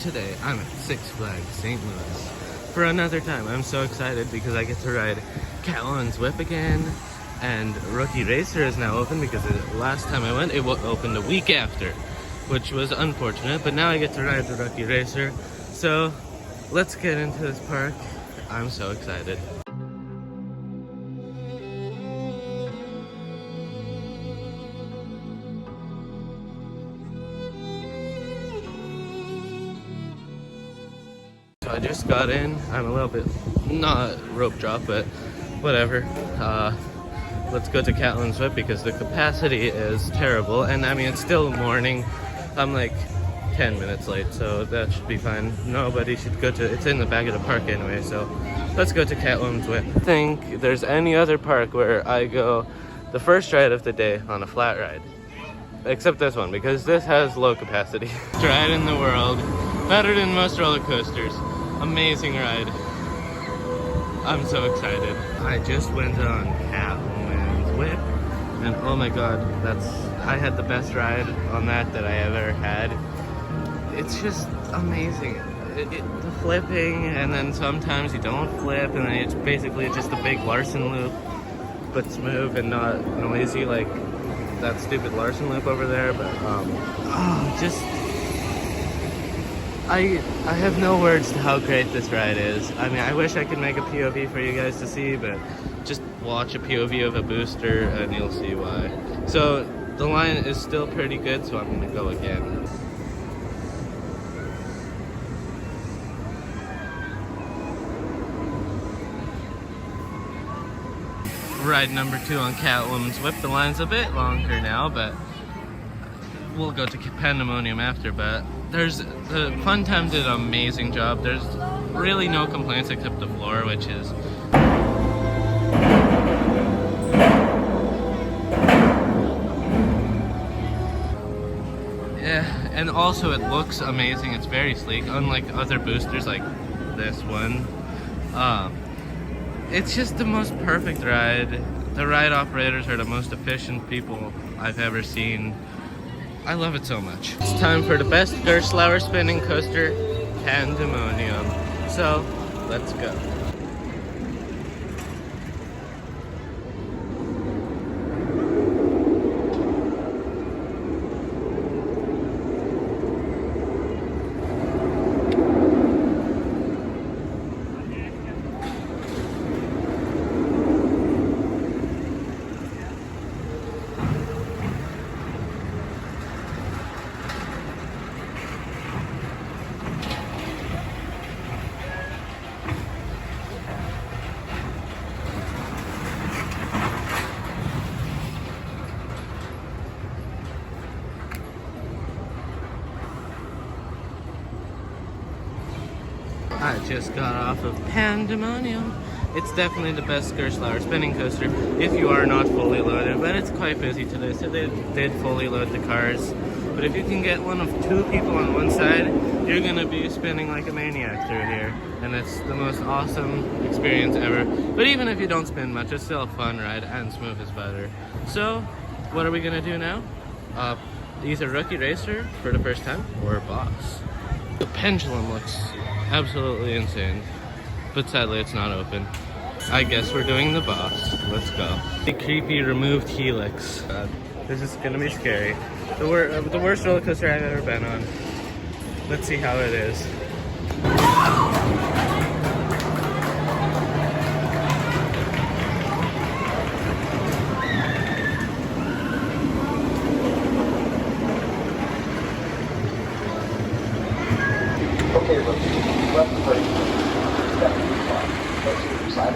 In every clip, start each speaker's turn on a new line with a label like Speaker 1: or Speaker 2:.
Speaker 1: Today, I'm at Six Flags St. Louis for another time. I'm so excited because I get to ride Catwoman's whip again, and Rookie Racer is now open because the last time I went, it opened a week after, which was unfortunate, but now I get to ride the Rookie Racer. So let's get into this park. I'm so excited. I just got in. I'm a little bit not rope drop, but whatever. Let's go to Catwoman's whip because the capacity is terrible, and I mean it's still morning. I'm like 10 minutes late, so that should be fine. Nobody should go to. It's in the back of the park anyway, so let's go to Catwoman's whip. I think there's any other park where I go the first ride of the day on a flat ride, except this one because this has low capacity. Best ride in the world, better than most roller coasters. Amazing ride. I'm so excited. I just went on Catwoman's whip, and oh my god, I had the best ride on that I ever had. It's just amazing. The flipping, and then sometimes you don't flip, and then it's basically just a big Larson loop, but smooth and not noisy like that stupid Larson loop over there. But I have no words to how great this ride is. I mean, I wish I could make a POV for you guys to see, but just watch a POV of a booster and you'll see why. So the line is still pretty good, so I'm gonna go again. Ride number 2 on Catwoman's whip. The line's a bit longer now, but we'll go to Pandemonium after. But the Fun Time did an amazing job. There's really no complaints except the floor, which is yeah, and also it looks amazing. It's very sleek, unlike other boosters like this one. It's just the most perfect ride. The ride operators are the most efficient people I've ever seen. I love it so much. It's time for the best Gerstlauer spinning coaster, Pandemonium. So, let's go. I just got off of Pandemonium. It's definitely the best Gerstlauer spinning coaster if you are not fully loaded, but it's quite busy today, so they did fully load the cars. But if you can get one of 2 people on one side, you're gonna be spinning like a maniac through here, and it's the most awesome experience ever. But even if you don't spin much, it's still a fun ride, and smooth as butter. So, what are we gonna do now? Either Rookie Racer for the first time, or Boss. The pendulum looks absolutely insane, but sadly it's not open. I guess we're doing the Boss. Let's go. The creepy removed helix. This is gonna be scary. The worst roller coaster I've ever been on. Let's see how it is.
Speaker 2: Okay, left brake. Let's see your side.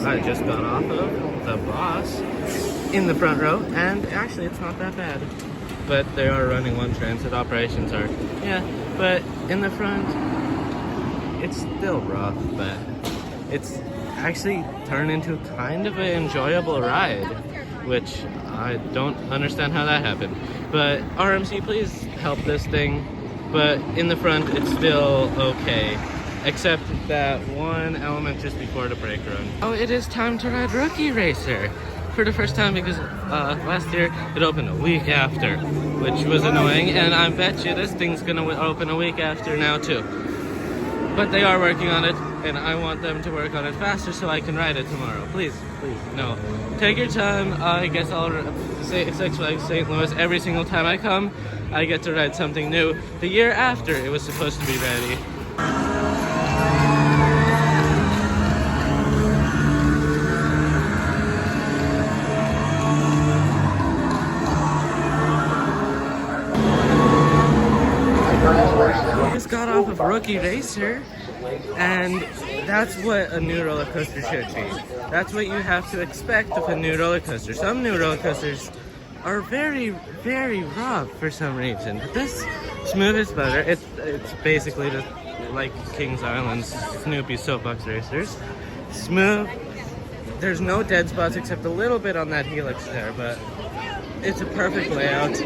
Speaker 1: I just got off of the Boss in the front row, and actually it's not that bad. But they are running one transit operations are, yeah, but in the front, it's still rough, but it's actually turned into kind of an enjoyable ride, which I don't understand how that happened. But RMC, please help this thing. But in the front, it's still okay, except that one element just before the brake run. Oh, it is time to ride Rookie Racer for the first time because last year it opened a week after, which was annoying, and I bet you this thing's gonna open a week after now too. But they are working on it, and I want them to work on it faster so I can ride it tomorrow. Please, please, no. Take your time. I guess I'll say Six Flags St. Louis every single time I come. I get to ride something new the year after it was supposed to be ready. Just got off of Rookie Racer, and that's what a new roller coaster should be. That's what you have to expect of a new roller coaster. Some new roller coasters are very, very rough for some reason, but this smooth is better. It's basically just like Kings Island's Snoopy Soapbox Racers. Smooth. There's no dead spots except a little bit on that helix there, but it's a perfect layout.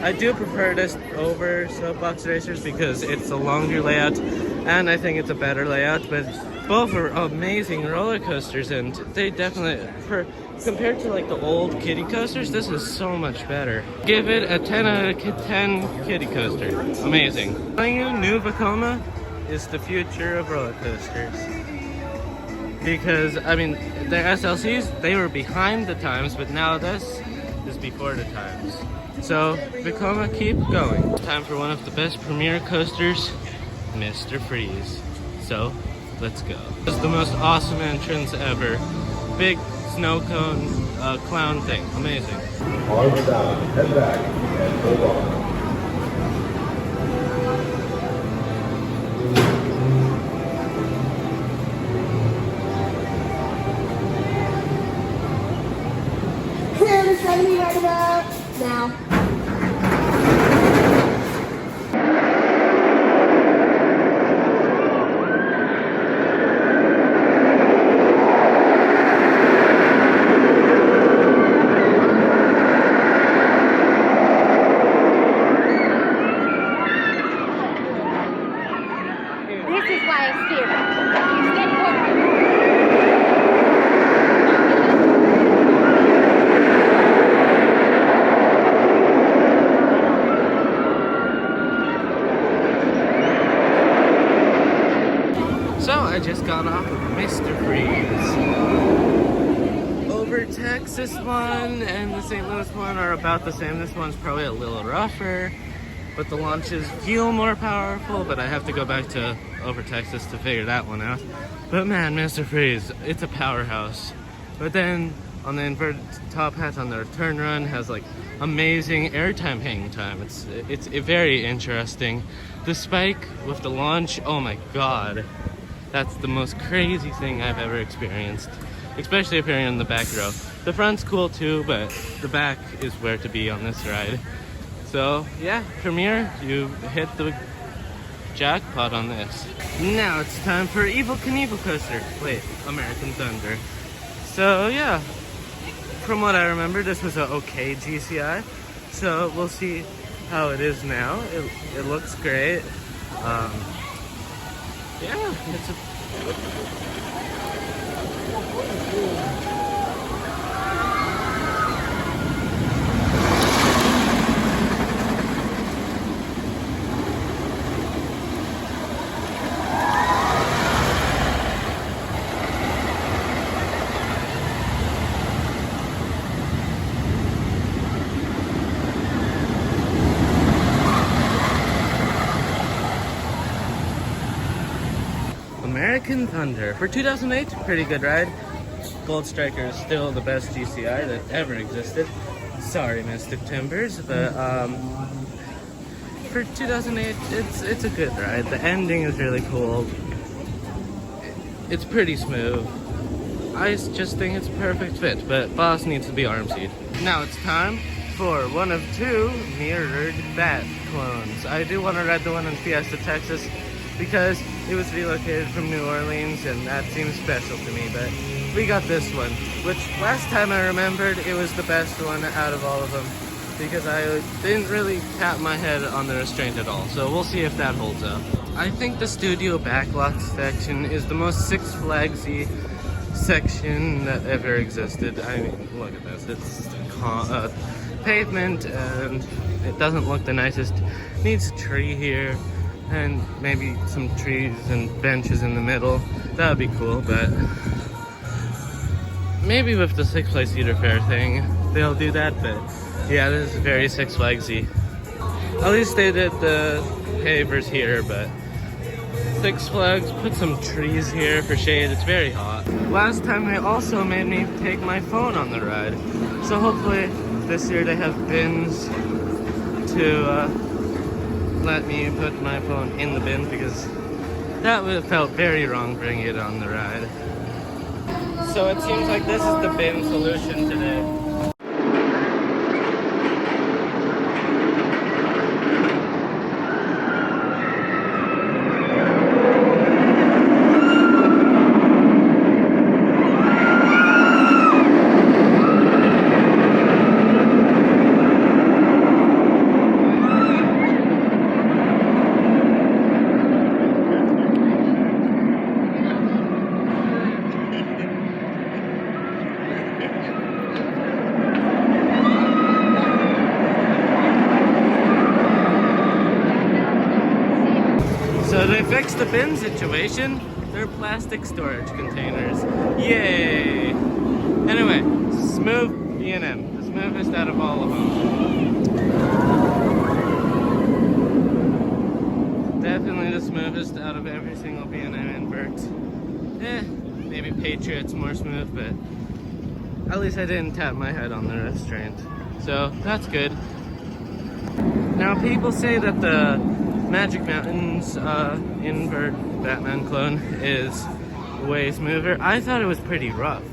Speaker 1: I do prefer this over Soapbox Racers because it's a longer layout, and I think it's a better layout, but both are amazing roller coasters, and they definitely, compared to like the old kiddie coasters, this is so much better. Give it a 10 out of 10 kiddie coaster. Amazing. Telling you, new Vekoma is the future of roller coasters. Because, I mean, the SLCs, they were behind the times, but now this is before the times. So, Vekoma, keep going. Time for one of the best premier coasters, Mr. Freeze. So, let's go. This is the most awesome entrance ever. Big snow cone clown thing. Amazing.
Speaker 2: Arms down, head back, and hold on.
Speaker 3: Clear the 70 right about now.
Speaker 1: So I just got off of Mr. Freeze. Over Texas one and the St. Louis one are about the same. This one's probably a little rougher, but the launches feel more powerful, but I have to go back to over Texas to figure that one out. But man, Mr. Freeze, it's a powerhouse. But then on the inverted top hat on the return run has like amazing airtime hang time. It's very interesting. The spike with the launch, oh my god. That's the most crazy thing I've ever experienced, especially if you're in the back row. The front's cool too, but the back is where to be on this ride. So yeah, Premier, you hit the jackpot on this. Now it's time for Evel Knievel coaster. Wait, American Thunder. So yeah, from what I remember, this was a okay GCI. So we'll see how it is now. It looks great. Yeah, it's a... American Thunder. For 2008, pretty good ride. Gold Striker is still the best GCI that ever existed. Sorry, Mystic Timbers, but for 2008, it's a good ride. The ending is really cool. It's pretty smooth. I just think it's a perfect fit, but Boss needs to be arm seat. Now it's time for one of two mirrored Bat clones. I do want to ride the one in Fiesta, Texas, because it was relocated from New Orleans and that seems special to me, but we got this one, which last time I remembered it was the best one out of all of them because I didn't really tap my head on the restraint at all, so we'll see if that holds up. I think the studio backlot section is the most Six Flagsy section that ever existed. I mean, look at this. It's pavement and it doesn't look the nicest. Needs a tree here and maybe some trees and benches in the middle. That would be cool, but maybe with the Six Flags Cedar Fair thing, they'll do that, but yeah, this is very Six Flagsy. At least they did the pavers here, but Six Flags put some trees here for shade. It's very hot. Last time they also made me take my phone on the ride. So hopefully this year they have bins to let me put my phone in the bins, because that would have felt very wrong bringing it on the ride. So it seems like this is the bin solution today. So they fixed the bin situation. They're plastic storage containers. Yay! Anyway, smooth B&M. The smoothest out of all of them. Definitely the smoothest out of every single B&M invert. Maybe Patriot's more smooth, but at least I didn't tap my head on the restraint. So that's good. Now people say that the Magic Mountain's invert Batman clone is way smoother. I thought it was pretty rough.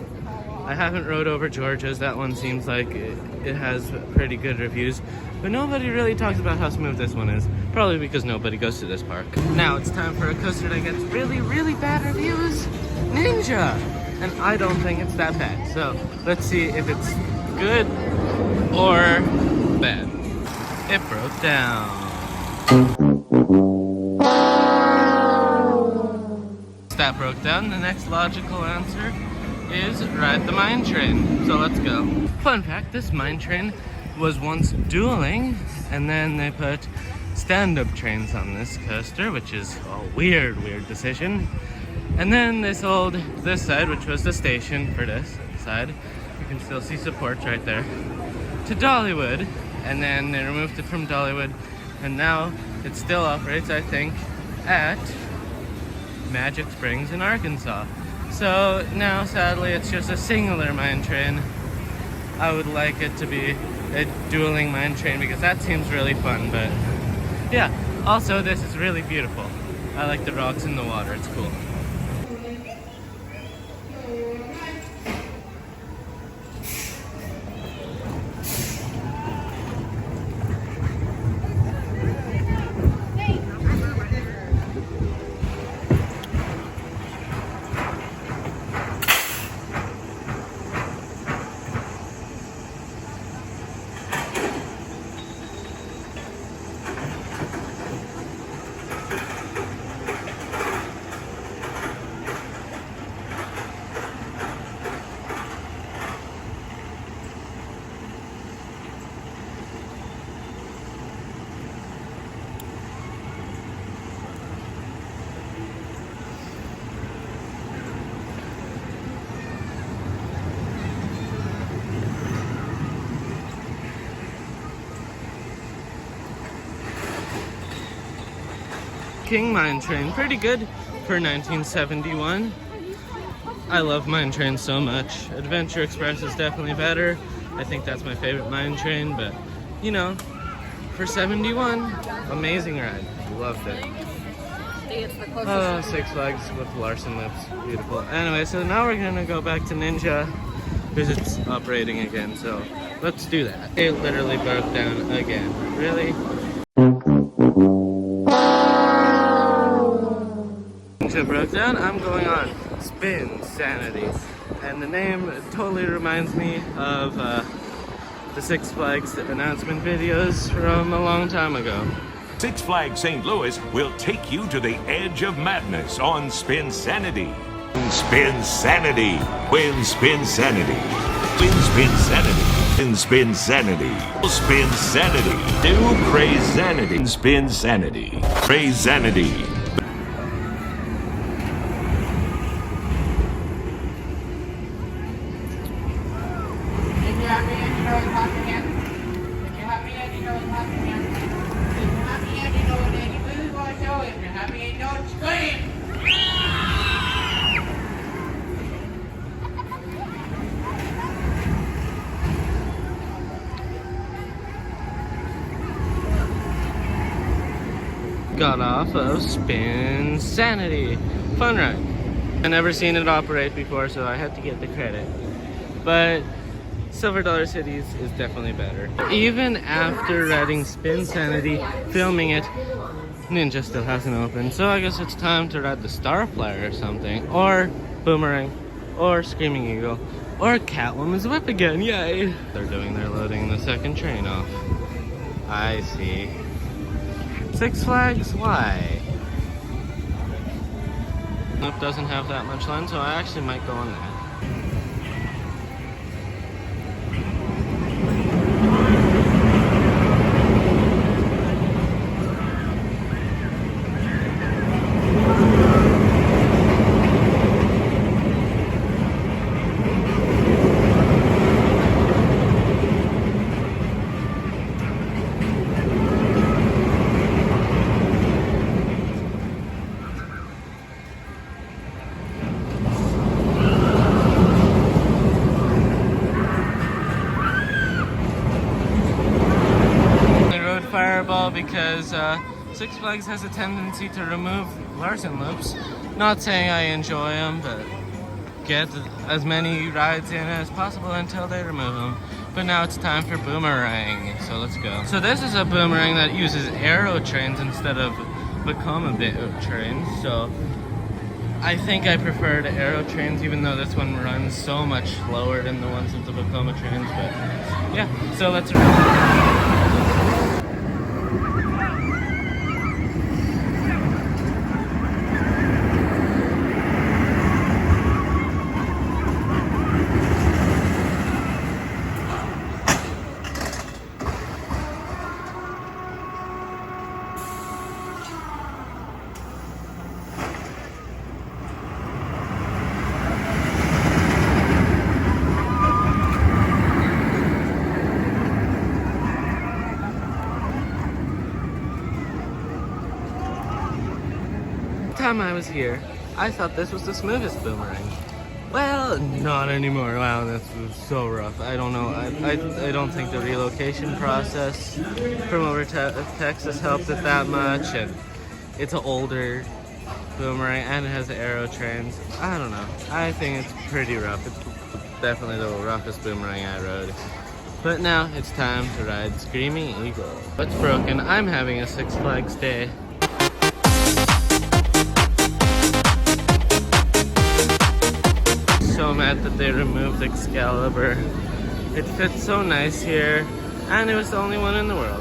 Speaker 1: I haven't rode over Georgia's. That one seems like it has pretty good reviews, but nobody really talks about how smooth this one is. Probably because nobody goes to this park. Now it's time for a coaster that gets really, really bad reviews. Ninja! And I don't think it's that bad. So let's see if it's good or bad. It broke down. That broke down. The next logical answer is ride the mine train. So let's go. Fun fact, this mine train was once dueling, and then they put stand-up trains on this coaster, which is a weird decision. And then they sold this side, which was the station for this side. You can still see supports right there. To Dollywood, and then they removed it from Dollywood, and now it still operates, I think, at Magic Springs in Arkansas. So now, sadly, it's just a singular mine train. I would like it to be a dueling mine train because that seems really fun, but yeah. Also, this is really beautiful. I like the rocks in the water, it's cool. King Mine Train, pretty good for 1971. I love mine trains so much. Adventure Express is definitely better. I think that's my favorite mine train, but you know, for 71, amazing ride. Loved it. Oh, Six Flags with Larson Lips, beautiful. Anyway, so now we're gonna go back to Ninja because it's operating again, so let's do that. It literally broke down again. Really? Ninja broke down. I'm going on SpinSanity, and the name totally reminds me of the Six Flags announcement videos from a long time ago.
Speaker 4: Six Flags St. Louis will take you to the edge of madness on SpinSanity. SpinSanity. Win SpinSanity. Win SpinSanity. Win SpinSanity. SpinSanity. New Crazanity. SpinSanity. Crazanity.
Speaker 3: If you're happy and you know it's hot again. If you're happy and you know it's hot again. If you're happy and you know it, then you really want to show it. If you're happy and you know it, scream!
Speaker 1: Got off of SpinSanity. Fun ride. I never seen it operate before, so I had to get the credit. But Silver Dollar Cities is definitely better. Even after riding SpinSanity, filming it, Ninja still hasn't opened. So I guess it's time to ride the Starflyer or something. Or Boomerang. Or Screaming Eagle. Or Catwoman's whip again, yay! They're loading the second train off. I see. Six Flags, why? Nope, doesn't have that much line, so I actually might go on that. Fireball because Six Flags has a tendency to remove Larson loops. Not saying I enjoy them, but get as many rides in as possible until they remove them. But now it's time for Boomerang, so let's go. So this is a Boomerang that uses aero trains instead of Vekoma trains, so I think I prefer the aero trains, even though this one runs so much slower than the ones of the Vekoma trains. But yeah, so let's time I was here, I thought this was the smoothest Boomerang. Well, not anymore. Wow, this was so rough. I don't know. I don't think the relocation process from over Texas helped it that much, and it's an older Boomerang and it has aero trains. I don't know. I think it's pretty rough. It's definitely the roughest Boomerang I rode. But now it's time to ride Screaming Eagle. What's broken? I'm having a Six Flags day. So mad that they removed Excalibur. It fits so nice here, and it was the only one in the world.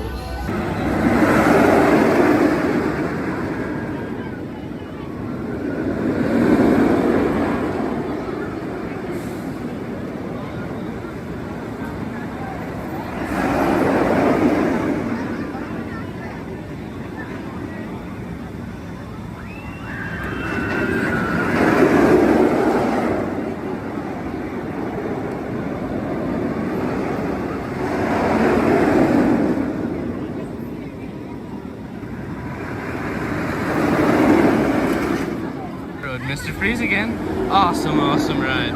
Speaker 1: Mr. Freeze again. Awesome ride.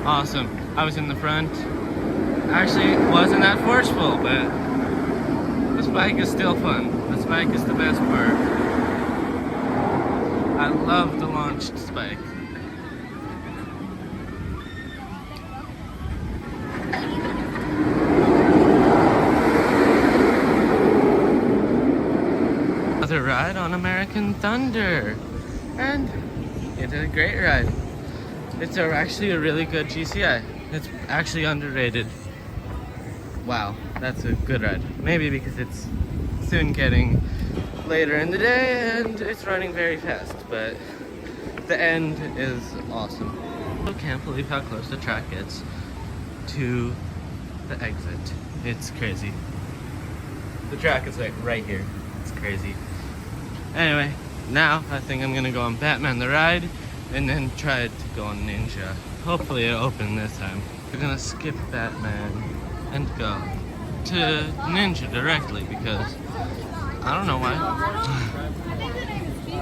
Speaker 1: Awesome. I was in the front. Actually, it wasn't that forceful, but the spike is still fun. The spike is the best part. I love the launched spike. Another ride on American Thunder. And it's a great ride. It's actually a really good GCI. It's actually underrated. Wow, that's a good ride. Maybe because it's soon getting later in the day and it's running very fast, but the end is awesome. I can't believe how close the track gets to the exit. It's crazy. The track is like right here. It's crazy. Anyway, now I think I'm gonna go on Batman the Ride and then try to go on Ninja. Hopefully it'll open this time. We're gonna skip Batman and go to Ninja directly because I don't know why.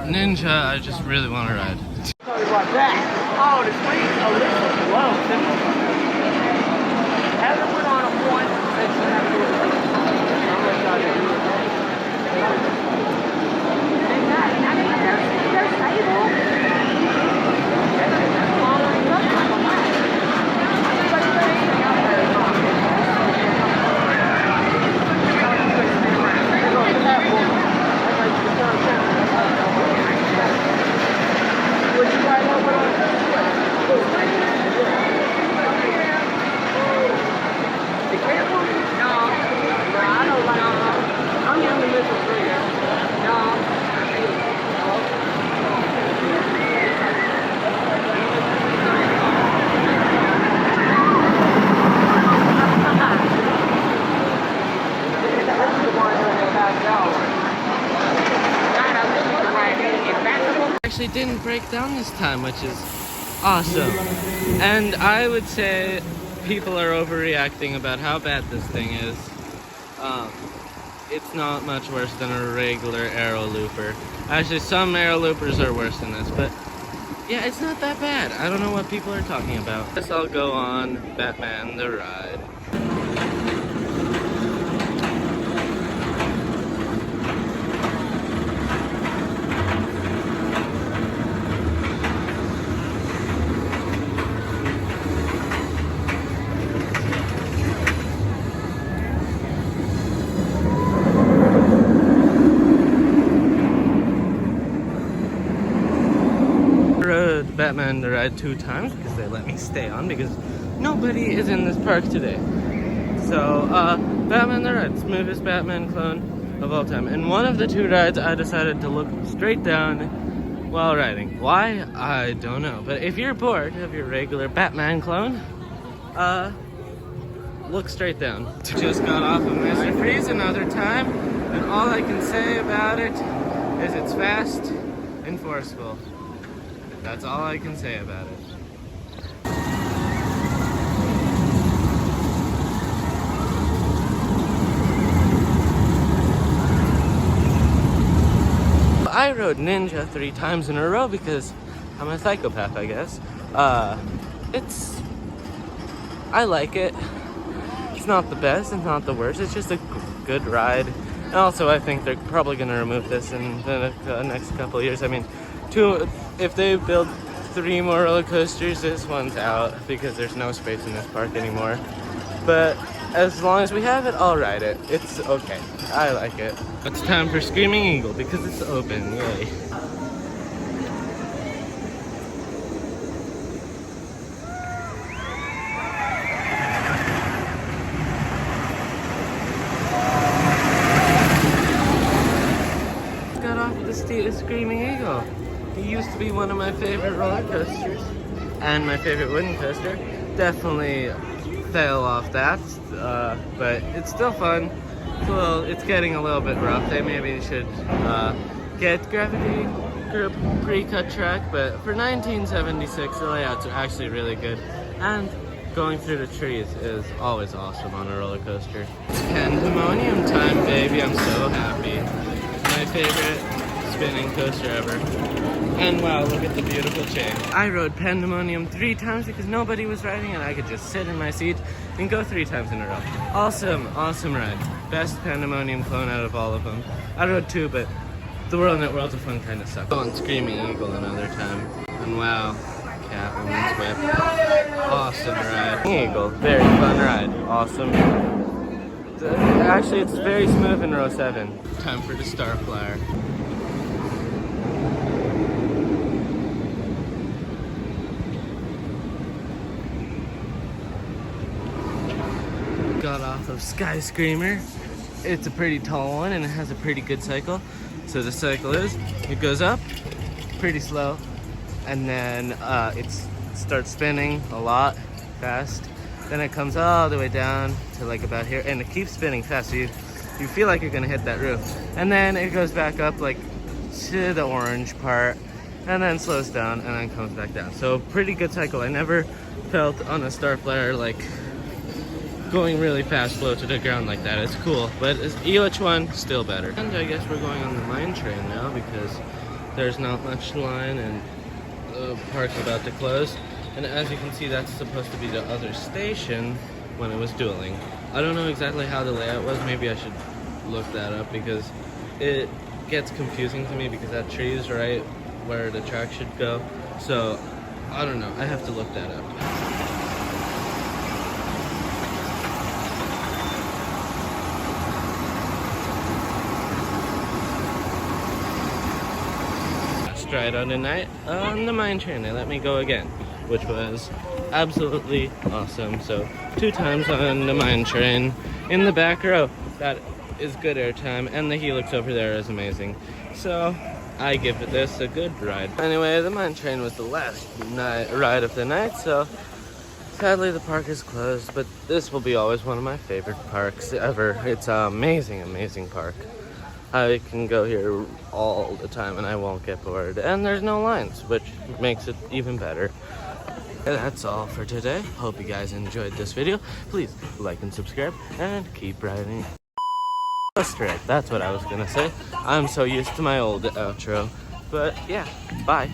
Speaker 1: Ninja, I just really want to ride.
Speaker 3: Sorry about that. Oh, the screen. Oh, this is low. Heather went on a point. They're stable.
Speaker 1: Actually didn't break down this time, which is awesome. And I would say people are overreacting about how bad this thing is. It's not much worse than a regular aero looper. Actually, some aero loopers are worse than this, but yeah, it's not that bad. I don't know what people are talking about. I guess I'll go on Batman the Ride. Batman the Ride 2 times because they let me stay on because nobody is in this park today. So, Batman the Ride, smoothest Batman clone of all time. And one of the 2 rides I decided to look straight down while riding. Why? I don't know. But if you're bored of your regular Batman clone, look straight down. Just got off of Mr. Freeze another time, and all I can say about it is it's fast and forceful. That's all I can say about it. I rode Ninja 3 times in a row because I'm a psychopath, I guess. I like it. It's not the best, it's not the worst, it's just a good ride. And also I think they're probably gonna remove this in the next couple of years. I mean, if they build 3 more roller coasters, this one's out because there's no space in this park anymore. But as long as we have it, I'll ride it. It's okay. I like it. It's time for Screaming Eagle because it's open. Yay. Got off the Screaming Eagle. It used to be one of my favorite roller coasters and my favorite wooden coaster. Definitely fell off that, but it's still fun. It's getting a little bit rough. They maybe should get Gravity Group pre-cut track, but for 1976, the layouts are actually really good. And going through the trees is always awesome on a roller coaster. It's Pandemonium time, baby. I'm so happy. My favorite spinning coaster ever. And wow, look at the beautiful chain. I rode Pandemonium 3 times because nobody was riding and I could just sit in my seat and go 3 times in a row. Awesome, awesome ride. Best Pandemonium clone out of all of them. I rode 2, but the World Net Worlds of Fun kind of sucked. On Screaming Eagle another time. And wow, Catwoman's whip. Awesome ride. Eagle, very fun ride. Awesome. Actually, it's very smooth in row 7. Time for the Star Flyer. Got off of Sky Screamer. It's a pretty tall one and it has a pretty good cycle. So the cycle is, it goes up pretty slow and then it starts spinning a lot fast. Then it comes all the way down to like about here, and it keeps spinning fast. So you feel like you're gonna hit that roof, and then it goes back up like to the orange part, and then slows down, and then comes back down. So pretty good cycle. I never felt on a star flyer like going really fast flow to the ground like that. It's cool, but each one still better. And I guess we're going on the mine train now because there's not much line and the park's about to close. And as you can see, that's supposed to be the other station when it was dueling. I don't know exactly how the layout was. Maybe I should look that up because it gets confusing to me because that tree is right where the track should go. So I don't know. I have to look that up. Ride on the night on the mine train. They let me go again, which was absolutely awesome. So 2 times on the mine train in the back row. That is good airtime, and the helix over there is amazing. So I give this a good ride. Anyway, the mine train was the last ride of the night, so sadly the park is closed, but this will be always one of my favorite parks ever. It's an amazing park. I can go here all the time and I won't get bored. And there's no lines, which makes it even better. And that's all for today. Hope you guys enjoyed this video. Please like and subscribe and keep riding. Straight, that's what I was gonna say. I'm so used to my old outro. But yeah, bye.